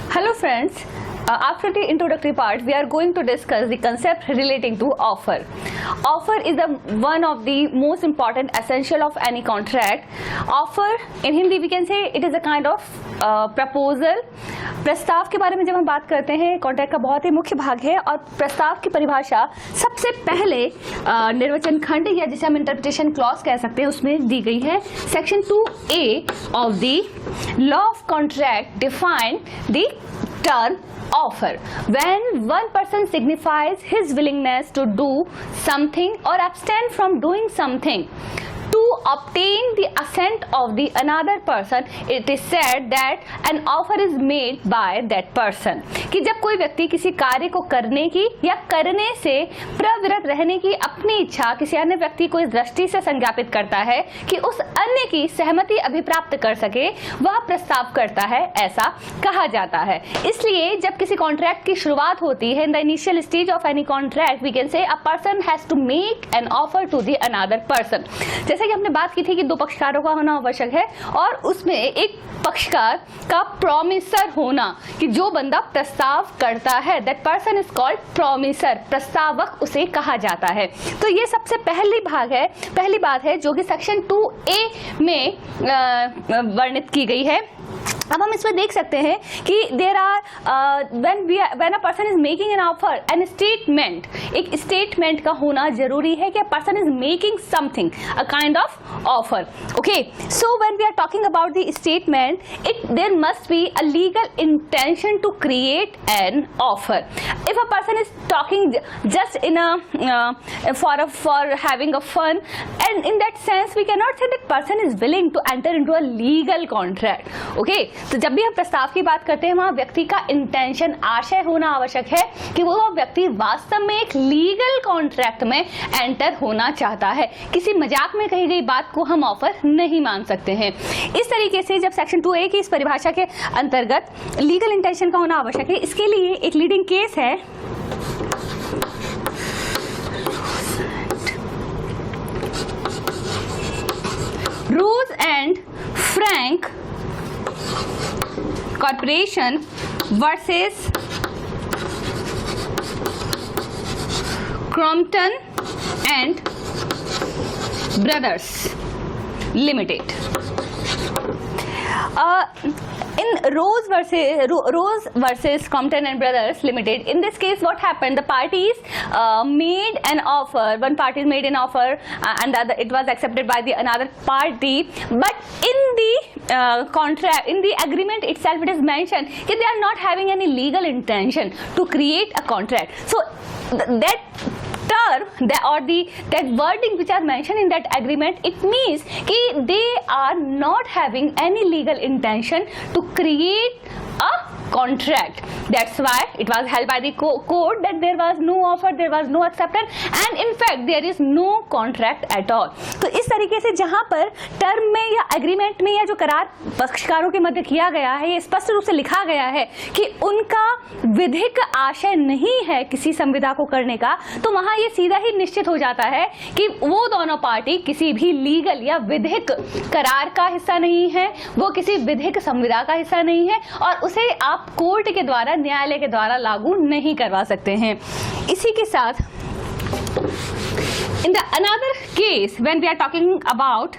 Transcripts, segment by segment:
Hello friends, after the introductory part we are going to discuss the concept relating to offer. Offer is one of the most important essential of any contract. Offer in Hindi we can say it is a kind of proposal. प्रस्ताव के बारे में जब हम बात करते हैं contract का बहुत ही मुख्य भाग है और प्रस्ताव की परिभाषा सबसे पहले निर्वचन खंड या जिसे हम इंटरप्रिटेशन क्लॉज कह सकते हैं उसमें दी गई है. Section 2A of the law of contract define the term offer when one person signifies his willingness to do something or abstain from doing something to obtain the assent of the another person. It is said that an offer is made by that person. कि जब कोई व्यक्ति किसी कार्य को करने की या करने से प्रवृत्त रहने की अपनी इच्छा किसी अन्य व्यक्ति को इस दृष्टि से संज्ञापित करता है कि उस अन्य की सहमति अभिप्राप्त कर सके, वह प्रस्ताव करता है, ऐसा कहा जाता है. इसलिए जब किसी कॉन्ट्रैक्ट की शुरुआत होती है, in the initial stage of any contract we can say a person has to make an offer to the another person. जैसे कि हमने बात की थी कि दो पक्षकारों का होना आवश्यक है और उसमें एक पक्षकार का प्रॉमिसर होना कि जो बंदा प्रस्ताव करता है, that person is called promiser, प्रस्तावक उसे कहा जाता है. तो ये सबसे पहली बात है जो कि सेक्शन 2A में वर्णित की गई है. अब हम इसमें देख सकते हैं कि there are when a person is making an offer an statement, एक स्टेटमेंट का होना जरूरी है कि a person is making something, a kind of offer. Okay, so when we are talking about the statement, it there must be a legal intention to create an offer. If a person is talking just in for having a fun, and in that sense we can not say that person is willing to enter into a legal contract. Okay, तो जब भी हम प्रस्ताव की बात करते हैं वहां व्यक्ति का इंटेंशन, आशय होना आवश्यक है कि वो व्यक्ति वास्तव में एक लीगल कॉन्ट्रैक्ट में एंटर होना चाहता है. किसी मजाक में कही गई बात को हम ऑफर नहीं मान सकते हैं. इस तरीके से जब सेक्शन 2A की इस परिभाषा के अंतर्गत लीगल इंटेंशन का होना आवश्यक है, इसके लिए एक लीडिंग केस है Rose and Frank Corporation versus Crompton and Brothers Limited. In Rose versus Crompton and Brothers Limited, in this case what happened, the parties made an offer, one party made an offer and the other, it was accepted by the another party, but in the contract, in the agreement itself it is mentioned that they are not having any legal intention to create a contract. So that term that wording which are mentioned in that agreement, it means कि they are not having any legal intention to create a contract. That's why it was held by the court that there was no offer, there was no acceptance and in fact there is no contract at all. तो इस तरीके से जहां पर term में या agreement में या जो करार पक्षकारों के मध्य किया गया है, ये स्पष्ट रूप से लिखा गया है कि उनका विधिक आशय नहीं है किसी संविदा को करने का, तो वहां ये सीधा ही निश्चित हो जाता है कि वो दोनों पार्टी किसी भी लीगल या विधिक करार का हिस्सा नहीं है, वो किसी विधिक संविदा का हिस्सा नहीं है और उसे आप कोर्ट के द्वारा, न्यायालय के द्वारा लागू नहीं करवा सकते हैं. इसी के साथ in the another case when we are talking about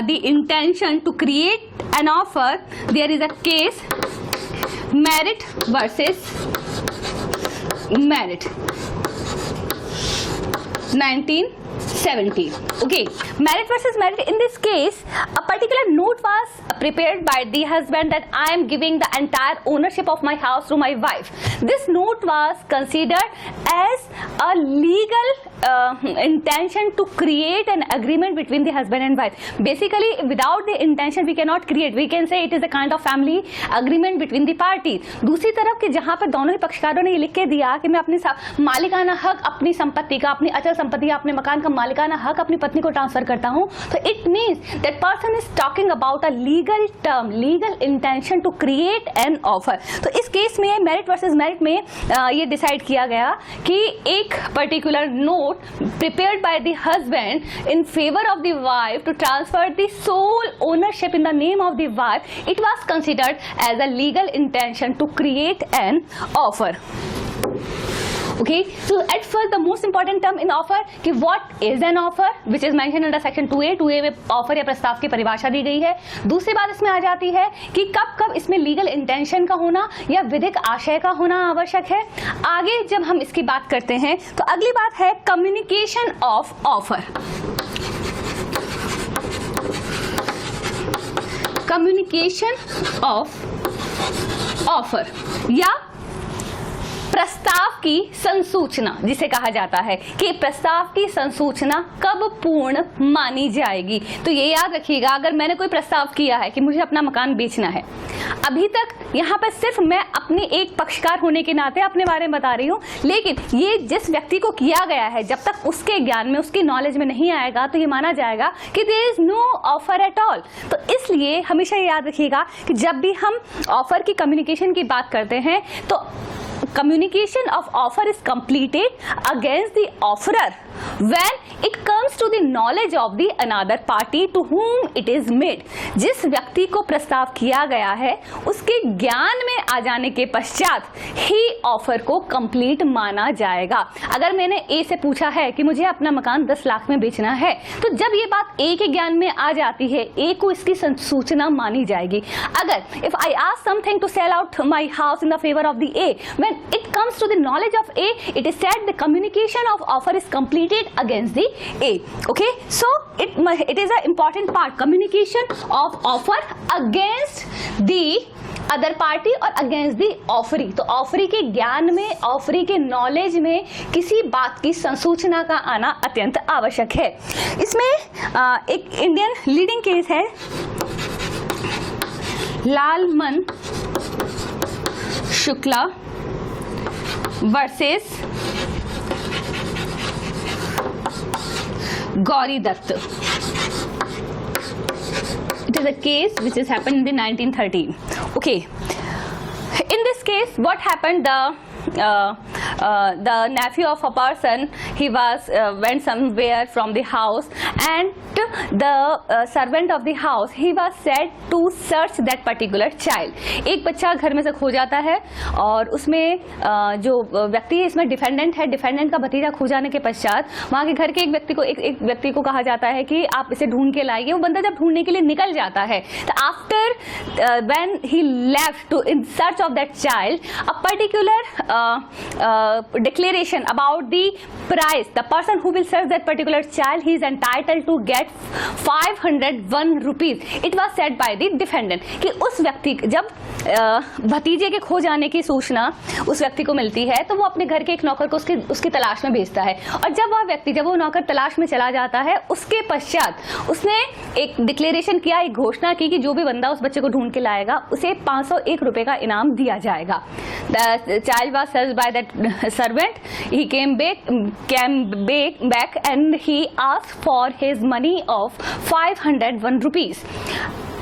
the intention to create an offer, there is a case merit versus merit 1970. Okay, merit versus merit. In this case, a particular note was prepared by the husband that I am giving the entire ownership of my house to my wife. This note was considered as a legal intention to create an agreement between the husband and wife. Basically, without the intention we cannot create. We can say it is a kind of family agreement between the parties. दूसरी तरफ कि जहाँ पर दोनों ही पक्षकारों ने ये लिख के दिया कि मैं अपनी मालिकाना हक, अपनी संपत्ति का, अपनी अचल संपत्ति, अपने मकान का मालिक मालिकाना हक अपनी पत्नी को ट्रांसफर करता हूं, तो it means that person is talking about a legal term, legal intention to create an offer. तो इस केस में मेरिट वर्सेस मेरिट में ये डिसाइड किया गया कि एक particular note prepared by the husband in favour of the wife to transfer the sole ownership in the name of the wife, it was considered as a legal intention to create an offer. Okay, so at first the most important term in offer कि what is an offer which is mentioned under section 2A। 2A में offer या प्रस्ताव की परिभाषा दी गई है। दूसरी बात इसमें आ जाती है कि कब कब इसमें लीगल इंटेंशन का होना या विधिक आशय का होना आवश्यक है। आगे जब हम इसकी बात करते हैं तो अगली बात है communication of offer. Communication of offer या प्रस्ताव की संसूचना जिसे कहा जाता है कि प्रस्ताव की संसूचना कब पूर्ण मानी जाएगी। तो ये याद रखिएगा, अगर मैंने कोई प्रस्ताव किया है कि मुझे अपना मकान बेचना है, अभी तक यहाँ पर सिर्फ मैं अपने एक पक्षकार होने के नाते अपने बारे में बता रही हूँ, लेकिन ये जिस व्यक्ति को किया गया है जब तक उसके ज्ञान में, उसकी नॉलेज में नहीं आएगा तो ये माना जाएगा कि there is no offer at all. तो इसलिए हमेशा याद रखिएगा कि जब भी हम ऑफर की कम्युनिकेशन की बात करते हैं तो communication of offer is completed against the offerer when it comes to the knowledge of the another party to whom it is made। जिस व्यक्ति को प्रस्ताव किया गया है उसके ज्ञान में आ जाने के पश्चात ही ऑफर को कंप्लीट माना जाएगा। अगर मैंने ए से पूछा है कि मुझे अपना मकान 10 लाख में बेचना है, तो जब ये बात ए के ज्ञान में आ जाती है, ए को इसकी सूचना मानी जाएगी। अगर if I ask something to sell out my house in the favour of the A, when it comes to the knowledge of A, it is said the communication of offer is completed against the A। Okay, so it is an important part, communication of offer against the other party और against the offeree. तो offeree के ज्ञान में, offeree के knowledge में किसी बात की संसूचना का आना अत्यंत आवश्यक है। इसमें एक इंडियन लीडिंग केस है, Lalman Shukla versus Gauri Dutt. It is a case which has happened in the 1913. Okay, in this case what happened, the nephew of a person, he was went somewhere from the house and the servant of the house, he was said to search that particular child। एक बच्चा घर में से खो जाता है और उसमें जो व्यक्ति है, इसमें डिफेंडेंट है, डिफेंडेंट का भतीजा खो जाने के पश्चात वहाँ के घर के एक व्यक्ति को कहा जाता है कि आप इसे ढूंढ के लाइए। वो बंदा जब ढूंढने के लिए निकल जाता है तो after when he left to in search of that child, a particular declaration about the price, the person who will search that particular child, he is entitled to get 501 rupees। It was said by the defendant कि उस व्यक्ति जब भतीजे के खो जाने की सूचना उस व्यक्ति को मिलती है तो वो अपने घर के एक नौकर को उसकी तलाश में भेजता है, और जब वो नौकर तलाश में चला जाता है उसके पश्चात उसने एक डिक्लेरेशन किया, एक घोषणा की कि जो भी बंदा उस बच्चे को ढूंढ के लाएगा उसे 501 रुपए का इनाम दिया जाएगा। The child was searched by that servant, he came back and he asked for his money of 501 rupees।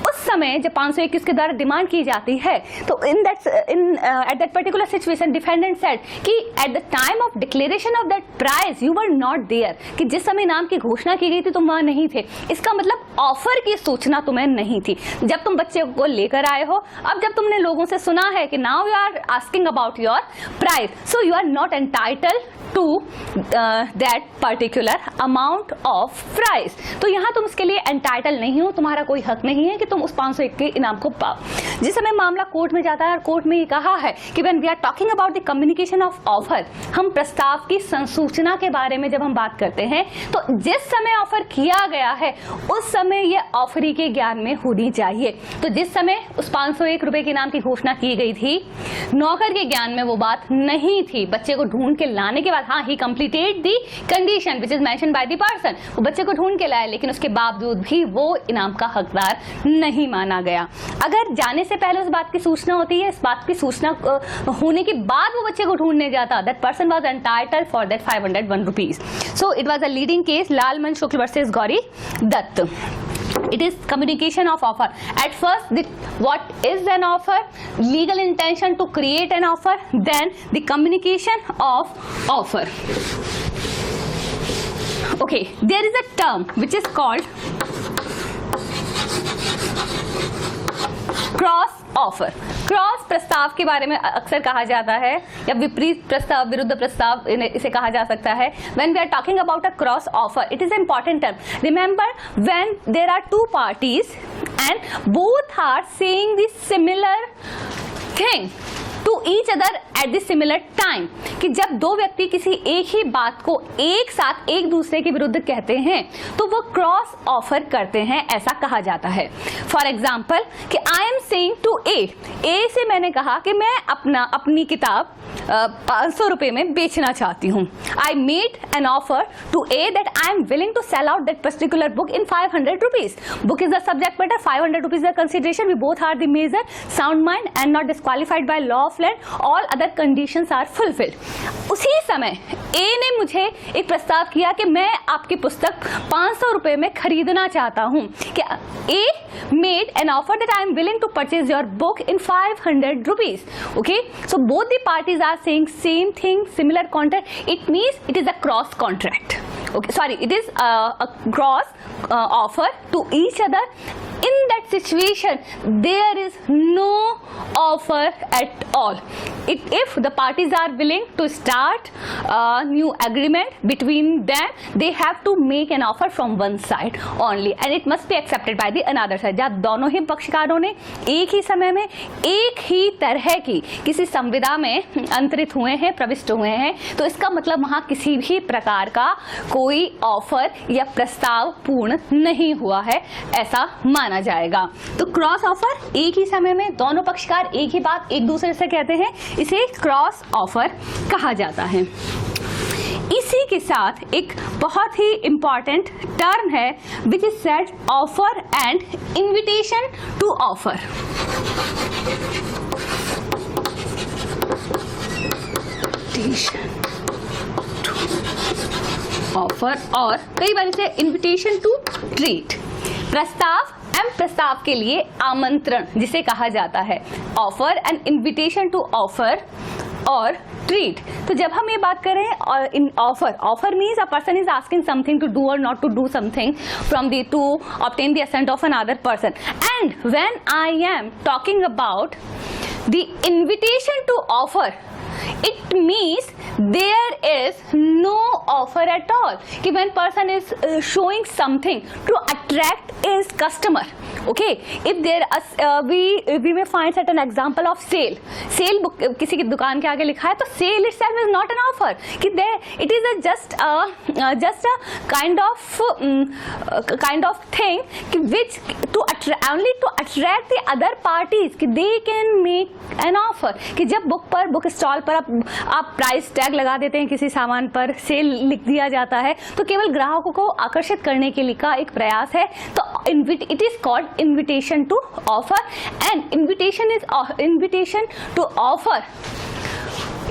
उस समय जब 521 के द्वारा डिमांड की जाती है तो at that particular situation defendant said कि at the time of declaration of that price you were not there, कि जिस समय नाम की घोषणा की गई थी तुम वहां नहीं थे। इसका मतलब ऑफर की सूचना तुम्हें नहीं थी जब तुम बच्चे को लेकर आए हो। अब जब तुमने लोगों से सुना है कि now you are asking about your price, so you are not entitled to that particular amount of price. तो यहाँ तुम उसके लिए एंटाइटल नहीं हो, तुम्हारा कोई हक नहीं है कि तुम उस 501 के इनाम को पाओ। जिस समय मामला कोर्ट में जाता है और कोर्ट में ये कहा है कि when we are talking about the communication of offer, हम प्रस्ताव की संसूचना के बारे में जब हम बात करते हैं तो जिस समय ऑफर किया गया है उस समय ये ऑफरी के ज्ञान में होनी चाहिए। तो जिस समय उस 501 रुपए के इनाम की घोषणा की गई थी, नौकर के ज्ञान में वो बात नहीं थी। बच्चे को ढूंढ के लाने के बाद बाद हाँ ही completed the condition which is mention by the person, वो बच्चे को ढूंढ के लाया लेकिन उसके बावजूद भी वो इनाम का हकदार नहीं माना गया। अगर जाने से पहले उस बात की सूचना होती है, इस बात की सूचना होने के बाद वो बच्चे को ढूंढने जाता, that person was entitled for that 501 rupees. So it was a leading case, Lalman Shukla versus Gauri Dutt. It is communication of offer. At first, what is an offer? Legal intention to create an offer. Then the communication of offer. Okay, there is a term which is called cross offer. Cross प्रस्ताव के बारे में अक्सर कहा जाता है, या विपरीत प्रस्ताव, विरुद्ध प्रस्ताव इसे कहा जा सकता है। When we are talking about a cross offer, it is an important term. Remember, when there are two parties and both are saying the similar thing to each other at the similar time, कि जब दो व्यक्ति किसी एक ही बात को एक साथ एक दूसरे के विरुद्ध कहते हैं तो वो क्रॉस ऑफर करते हैं, ऐसा कहा जाता है। फॉर एग्जाम्पल कि आई एम सेइंग टू ए से मैंने कहा कि मैं अपनी किताब 500 रुपए में बेचना चाहती हूँ। I made an offer to A that I am willing to sell out that particular book in 500 rupees. Book is the subject matter, 500 rupees the consideration, we both are the major, sound mind and not disqualified by law of land, all other conditions are fulfilled. उसी समय ए ने मुझे एक प्रस्ताव किया कि मैं आपकी पुस्तक 500 रुपए में खरीदना चाहता हूँ। कि a made an offer that I am willing to purchase your book in 500 rupees. Okay, so both the parties are saying same thing, similar contract. It means it is a cross contract. Okay, sorry, it is a cross offer to each other. In that situation, there is no offer at all. If the parties are willing to start a new agreement between them, they have to make an offer from one side only, and it must be accepted by the another side. जब दोनों ही पक्षकारों ने एक ही समय में एक ही तरह की किसी संविदा में अंतरित हुए हैं, प्रविष्ट हुए हैं, तो इसका मतलब वहाँ किसी भी प्रकार का कोई ऑफर या प्रस्ताव पूर्ण नहीं हुआ है, ऐसा माना जाएगा। तो क्रॉस ऑफर, एक ही समय में दोनों पक्षकार एक ही बात एक दूसरे से कहते हैं, इसे क्रॉस ऑफर कहा जाता है। इसी के साथ एक बहुत ही इंपॉर्टेंट टर्म है which is said offer and invitation to offer. Offer और कई बार इसे इन्विटेशन टू ट्रीट, प्रस्ताव एवं प्रस्ताव के लिए आमंत्रण जिसे कहा जाता है। Offer and invitation to offer or treat. तो जब हम ये बात करें in offer means a person is asking something to do or not to do something from the to obtain the assent of another person. And when I am talking about the invitation to offer, it means there is no offer at all. कि when person is showing something to attract his customer, okay, if there we may find certain example of sale book, किसी की दुकान के आगे लिखा है तो sale itself is not an offer, कि there it is just a kind of thing which to attract the other parties, कि they can make an offer। कि जब बुक स्टॉल पर आप प्राइस टैग लगा देते हैं, किसी सामान पर सेल लिख दिया जाता है, तो केवल ग्राहकों को आकर्षित करने के लिए का एक प्रयास है। तो it is called invitation to offer, and invitation to offer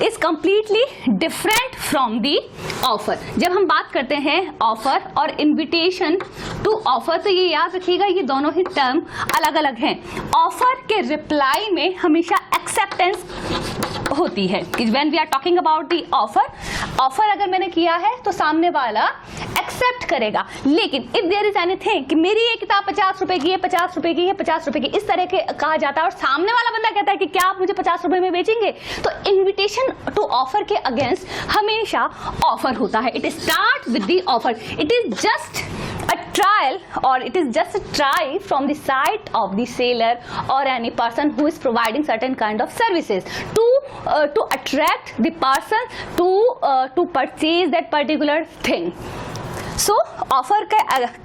is completely different from the offer. जब हम बात करते हैं ऑफर और इन्विटेशन टू ऑफर, तो ये याद रखिएगा ये दोनों ही टर्म अलग अलग हैं। ऑफर के रिप्लाई में हमेशा एक्सेप्टेंस होती है कि when we are talking about the offer अगर मैंने किया है तो सामने वाला एक्सेप्ट करेगा। लेकिन इफ देयर इज एनीथिंग कि मेरी ये किताब 50 रुपए की है, 50 रुपए की है, 50 रुपए की, इस तरह के कहा जाता है और सामने वाला बंदा कहता है कि क्या आप मुझे 50 रुपए में बेचेंगे, तो इन्विटेशन टू ऑफर के अगेंस्ट हमेशा ऑफर होता है। It start with the offer, it is just a trial or it is just a try from the side of the seller or any person who is providing certain kind of services to attract the person to purchase that particular thing. So offer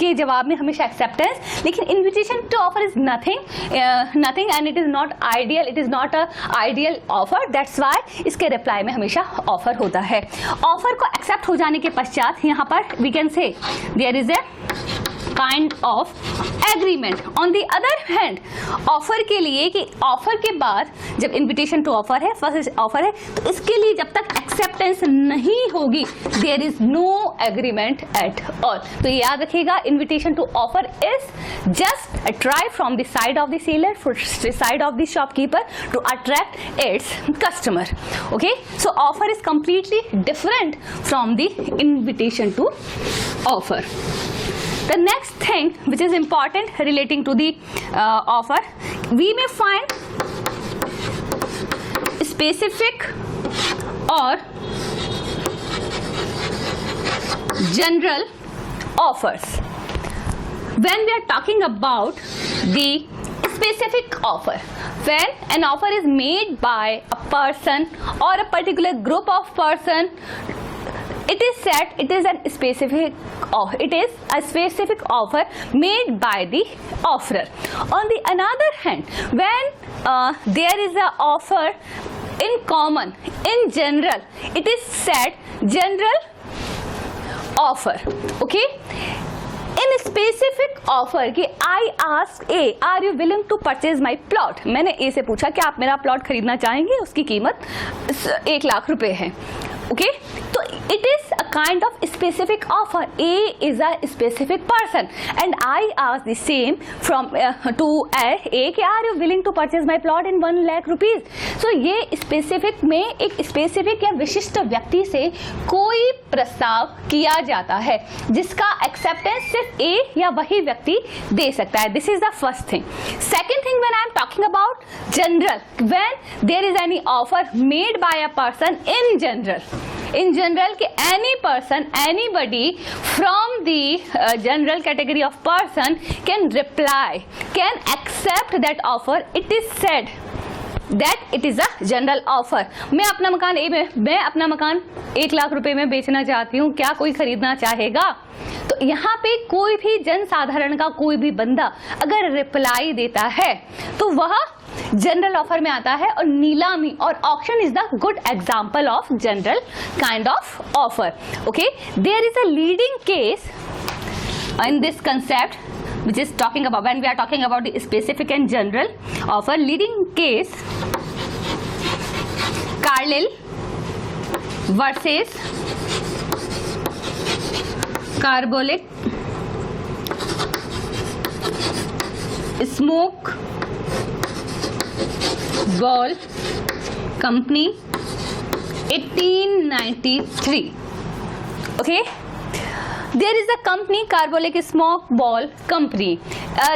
के जवाब में हमेशा acceptance, लेकिन invitation to offer is nothing and it is not ideal, it is not a ideal offer, that's why इसके reply में हमेशा offer होता है। ऑफर को एक्सेप्ट हो जाने के पश्चात यहाँ पर we can say there is a kind of agreement. On the other hand offer के लिए कि ऑफर के बाद जब इन्विटेशन टू ऑफर है, फर्स्ट ऑफर है, तो इसके लिए जब तक एक्सेप्टेंस नहीं होगी there is no agreement at all. तो ये याद रखिएगा, invitation to offer is just a try from the side of the seller, side of the shopkeeper to attract its customer. Okay, so offer is completely different from the invitation to offer. The next thing which is important relating to the offer, we may find specific or general offers. When we are talking about the specific offer, when an offer is made by a person or a particular group of person, it is said it is a specific offer made by the offerer. On the another hand, when there is a offer in common, in general, it is said general offer. Okay, in specific offer कि I ask A, are you willing to purchase my plot? मैंने A से पूछा कि आप मेरा plot खरीदना चाहेंगे, उसकी कीमत 1 लाख रुपए है। Okay, so it is a kind of specific offer. A is a specific person and I ask the same from to A कि are you willing to purchase my plot in 1 lakh rupees? So ये specific में एक specific या विशिष्ट व्यक्ति से कोई प्रस्ताव किया जाता है जिसका acceptance सिर्फ A या वही व्यक्ति दे सकता है। This is the first thing. Second thing, when I am talking about general, when there is any offer made by a person in general, कि any person, anybody from the general category of person can reply, can accept that offer. It is said that it is a general offer. मैं अपना मकान 1 लाख रुपए में बेचना चाहती हूँ, क्या कोई खरीदना चाहेगा? तो यहाँ पे कोई भी जनसाधारण का कोई भी बंदा अगर रिप्लाई देता है तो वह जनरल ऑफर में आता है, और नीलामी और auction is the good example of general kind of offer. Okay, there is a leading case in this concept which is talking about, when we are talking about the specific and general offer, leading case Carlyle versus Carbolic Smoke Ball Company 1893. Okay, there is a company, Carbolic Smoke Ball Company.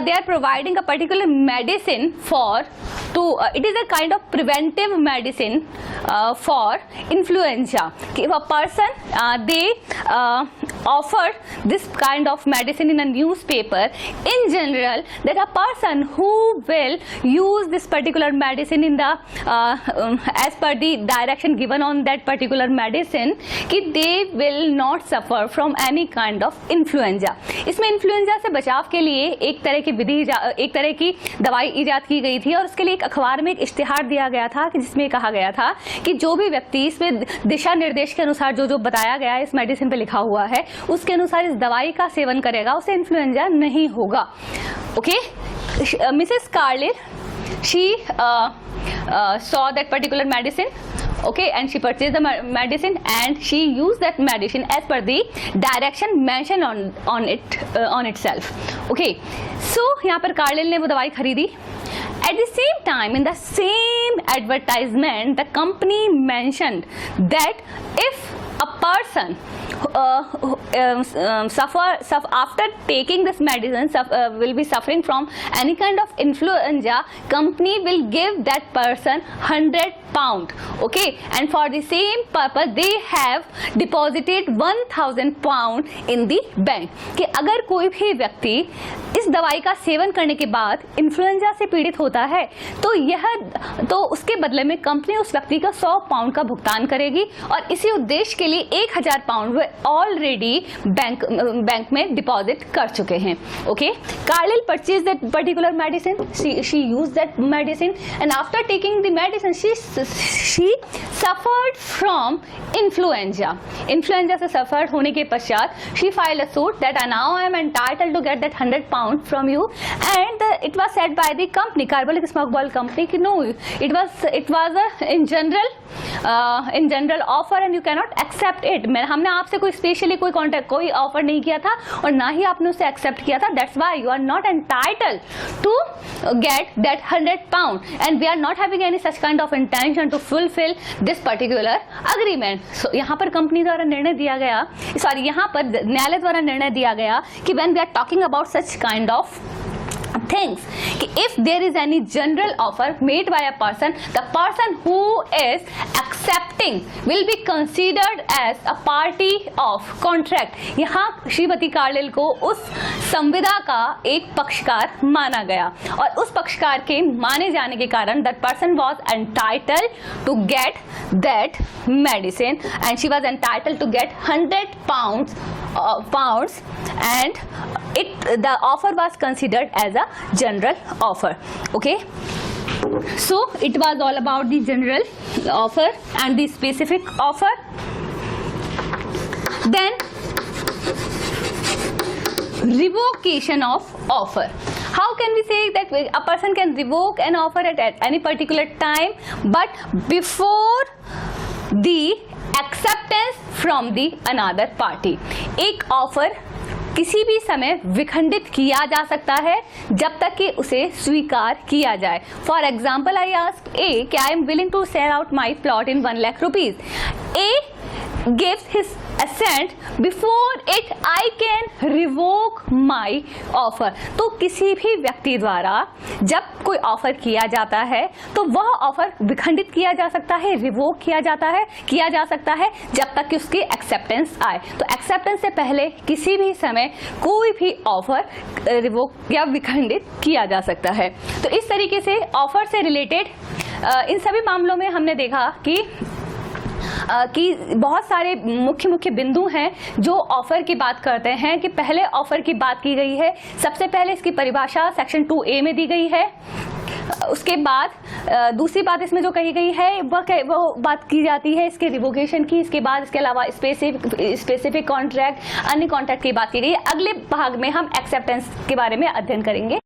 They are providing a particular medicine for it is a kind of preventive medicine for influenza. If a person they offer this kind of medicine in a newspaper, in general, that a person who will use this particular medicine in the as per the direction given on that particular medicine, कि they will not suffer from any kind of influenza. इसमें influenza से बचाव के लिए एक तरह की दवाई इजाद की गई थी, और उसके लिए एक अखबार में एक इश्तिहार दिया गया था कि जिसमें कहा गया था कि जो भी व्यक्ति इसमें दिशा निर्देश के अनुसार जो बताया गया है, इस मेडिसिन पे लिखा हुआ है, उसके अनुसार इस दवाई का सेवन करेगा, उसे इन्फ्लुएंजा नहीं होगा. Okay, Mrs Carlill, she saw that particular medicine, okay, and she purchased the medicine and she used that medicine as per the direction mentioned on itself. Okay, so यहाँ पर कार्लिल ने वो दवाई खरीदी. At the same time, in the same advertisement, the company mentioned that if a person after taking this medicine will be suffering from any kind of influenza, company will give that person £100. Okay, and for the same purpose they have deposited £1,000 in the bank. कि अगर कोई भी व्यक्ति इस दवाई का seven करने के बाद इन्फ्लुएंजा से पीड़ित होता है तो उसके बदले में कंपनी उस व्यक्ति का £100 का भुगतान करेगी, और इसी उद्देश्य के लिए 1000 पाउंड वे ऑलरेडी बैंक में डिपॉजिट कर चुके हैं. ओके, Carlill purchase that particular medicine, she use that medicine and after taking the medicine she suffered from influenza. Influenza से सफर होने के पश्चात she file a suit that now I am entitled to get that 100 pound from you and it was said by the company, Carbolic Smoke Ball company, कि no it was in general offer and you can not accept it. हमने आपसे कोई specially कोई offer नहीं किया था और ना ही आपने उसे एक्सेप्ट किया था. That's why you are not entitled to get that 100 pound and we are not having any such kind of intention to fulfil this particular agreement. So यहाँ पर कंपनी द्वारा निर्णय दिया गया, सॉरी यहाँ पर न्यायालय द्वारा निर्णय दिया गया कि when we are talking about such kind of things, if there is any general offer made by a person, the person who is accepting will be considered as a party of contract. यहाँ Shrimati Carlill को उस संविदा का एक पक्षकार माना गया और उस पक्षकार के माने जाने के कारण that person was entitled to get that medicine and she was entitled to get 100 pounds and the offer was considered as a general offer. Okay, so it was all about the general offer and the specific offer. Then revocation of offer. How can we say that a person can revoke an offer at any particular time, but before the acceptance from the another party? एक offer किसी भी समय विखंडित किया जा सकता है जब तक कि उसे स्वीकार किया जाए. For example, I ask A कि I am willing to sell out my plot in 1 lakh rupees. A gives his assent before it I can revoke my offer. तो किसी भी व्यक्ति द्वारा जब कोई ऑफर किया जाता है तो वह ऑफर विखंडित किया जा सकता है, रिवोक किया जा सकता है जब तक कि उसकी एक्सेप्टेंस आए. तो एक्सेप्टेंस से पहले किसी भी समय कोई भी ऑफर रिवोक या विखंडित किया जा सकता है. तो इस तरीके से ऑफर से रिलेटेड इन सभी मामलों में हमने देखा कि बहुत सारे मुख्य बिंदु हैं जो ऑफर की बात करते हैं. कि पहले ऑफर की बात की गई है, सबसे पहले इसकी परिभाषा सेक्शन 2A में दी गई है. उसके बाद दूसरी बात इसमें जो कही गई है वो बात की जाती है इसके रिवोकेशन की. इसके बाद इसके अलावा स्पेसिफिक कॉन्ट्रैक्ट, अन्य कॉन्ट्रैक्ट की बात की गई है. अगले भाग में हम एक्सेप्टेंस के बारे में अध्ययन करेंगे.